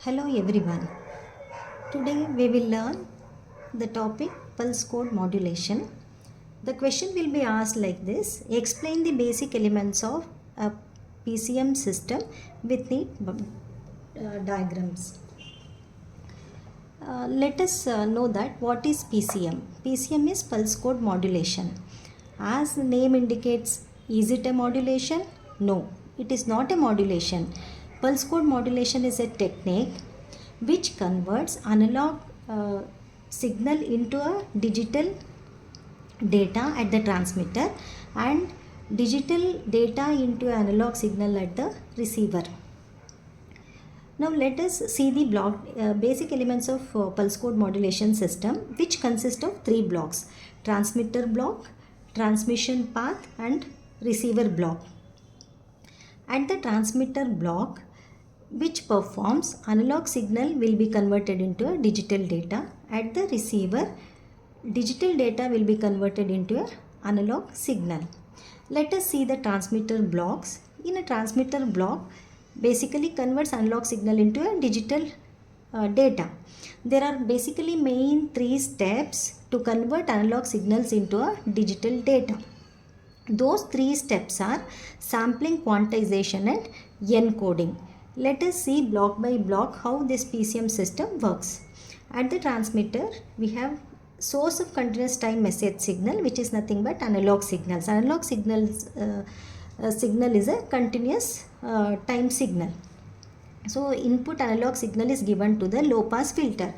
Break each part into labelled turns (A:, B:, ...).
A: Hello everyone. Today we will learn the topic pulse code modulation. The question will be asked like this: explain the basic elements of a PCM system with the diagrams. Let us know that what is PCM. PCM is pulse code modulation. As the name indicates, is it a modulation? No, it is not a modulation. Pulse code modulation is a technique which converts analog signal into a digital data at the transmitter and digital data into analog signal at the receiver. Now let us see the basic elements of pulse code modulation system, which consist of three blocks: transmitter block, transmission path and receiver block. At the transmitter block, which performs, analog signal will be converted into a digital data. At the receiver, digital data will be converted into an analog signal. Let us see the transmitter blocks. In a transmitter block, basically converts analog signal into a digital data. There are basically main three steps to convert analog signals into a digital data. Those three steps are sampling, quantization and encoding. Let us see block by block how this PCM system works. At the transmitter, we have source of continuous time message signal, which is nothing but analog signals. Analog signals signal is a continuous time signal. So input analog signal is given to the low pass filter.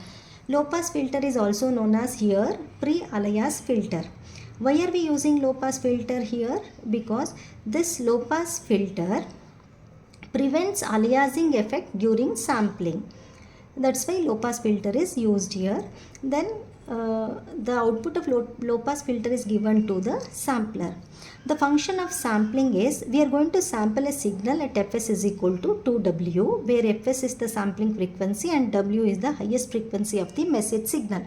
A: Low pass filter is also known as here pre-alias filter. Why are we using low pass filter here? Because this low pass filter prevents aliasing effect during sampling. That's why low pass filter is used here. Then the output of low pass filter is given to the sampler. The function of sampling is, we are going to sample a signal at fs is equal to 2w, where fs is the sampling frequency and w is the highest frequency of the message signal.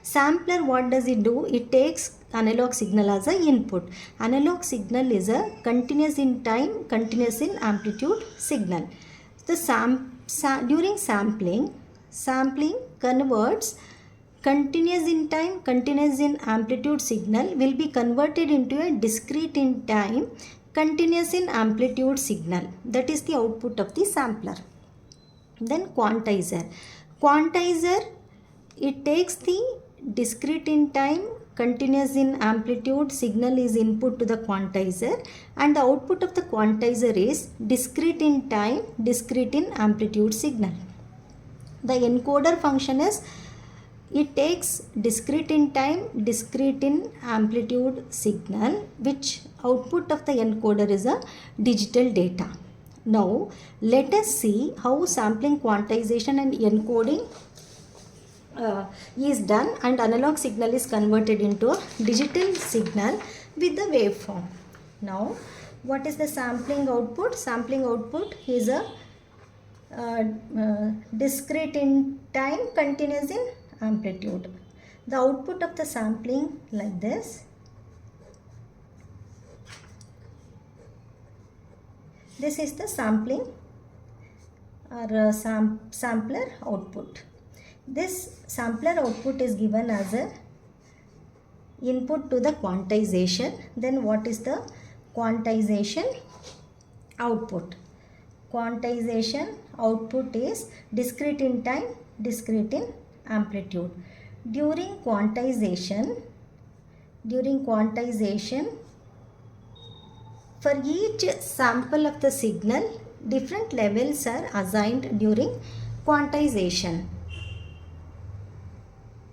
A: Sampler, what does it do? It takes analog signal as an input. Analog signal is a continuous in time, continuous in amplitude signal. The during sampling converts continuous in time, continuous in amplitude signal will be converted into a discrete in time, continuous in amplitude signal. That is the output of the sampler. Then quantizer. Quantizer, it takes the discrete in time, continuous in amplitude signal is input to the quantizer, and the output of the quantizer is discrete in time, discrete in amplitude signal. The encoder function is, it takes discrete in time, discrete in amplitude signal, which output of the encoder is a digital data. Now let us see how sampling, quantization and encoding is done and analog signal is converted into a digital signal with the waveform. Now what is the sampling output? Sampling output is a discrete in time, continuous in amplitude. The output of the sampling like this. This is the sampling or sampler output. This sampler output is given as a input to the quantization. Then what is the quantization output? Quantization output is discrete in time, discrete in amplitude. During quantization, for each sample of the signal, different levels are assigned during quantization.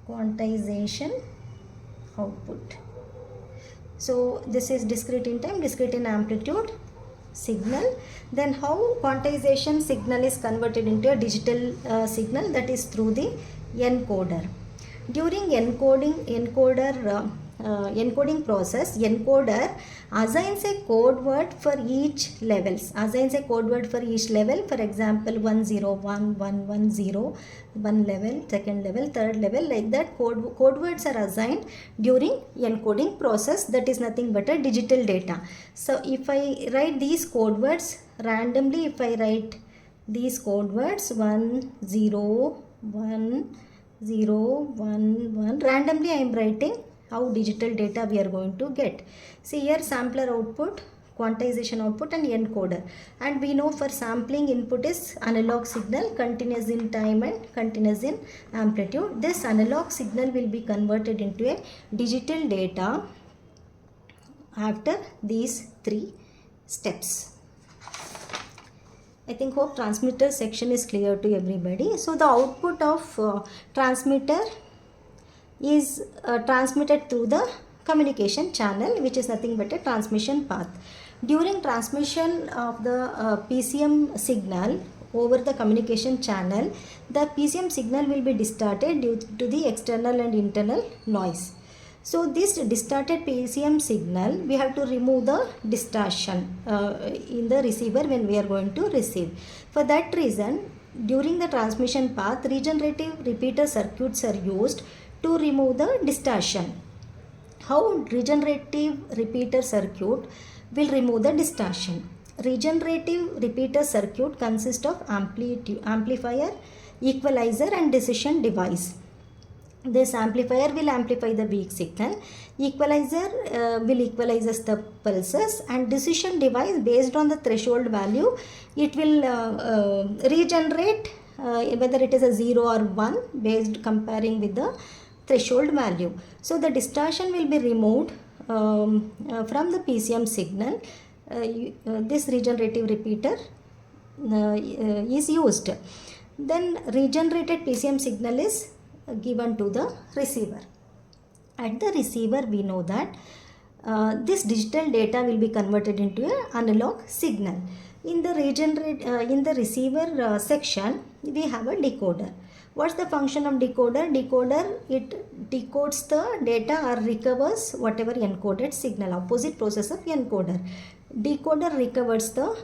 A: Quantization output. So this is discrete in time, discrete in amplitude signal. Then how quantization signal is converted into a digital signal, that is through the encoder. During encoding process, encoder assigns a code word for each levels. For example, 101, 110, one level, second level, third level, like that code words are assigned during encoding process. That is nothing but a digital data. So if I write these code words randomly, if I write these code words 1 0 1 0 1 1. Randomly I am writing how digital data we are going to get. See here, sampler output, quantization output and encoder, and we know for sampling input is analog signal, continuous in time and continuous in amplitude. This analog signal will be converted into a digital data after these 3 steps. I think hope transmitter section is clear to everybody. So the output of transmitter is transmitted through the communication channel, which is nothing but a transmission path. During transmission of the PCM signal over the communication channel, the PCM signal will be distorted due to the external and internal noise. So this distorted PCM signal, we have to remove the distortion in the receiver when we are going to receive. For that reason, during the transmission path, regenerative repeater circuits are used to remove the distortion. How regenerative repeater circuit will remove the distortion? Regenerative repeater circuit consists of amplifier, equalizer and decision device. This amplifier will amplify the weak signal, equalizer will equalize the pulses, and decision device, based on the threshold value, it will regenerate whether it is a 0 or 1 based comparing with the threshold value. So the distortion will be removed from the PCM signal. This regenerative repeater is used. Then regenerated PCM signal is given to the receiver. At the receiver, we know that this digital data will be converted into an analog signal. In the receiver section, we have a decoder. What's the function of decoder? Decoder, it decodes the data or recovers whatever encoded signal, opposite process of encoder. Decoder recovers the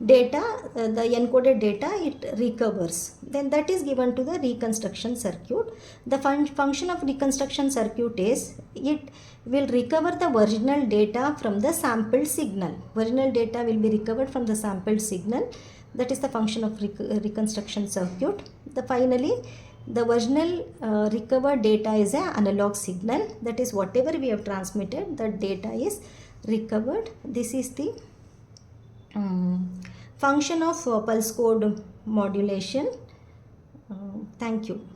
A: data, the encoded data it recovers. Then that is given to the reconstruction circuit. The function of reconstruction circuit is it will recover the original data from the sampled signal. Original data will be recovered from the sampled signal. That is the function of reconstruction circuit. Finally, the original recovered data is an analog signal. That is whatever we have transmitted, that data is recovered. This is the function of pulse code modulation. Thank you.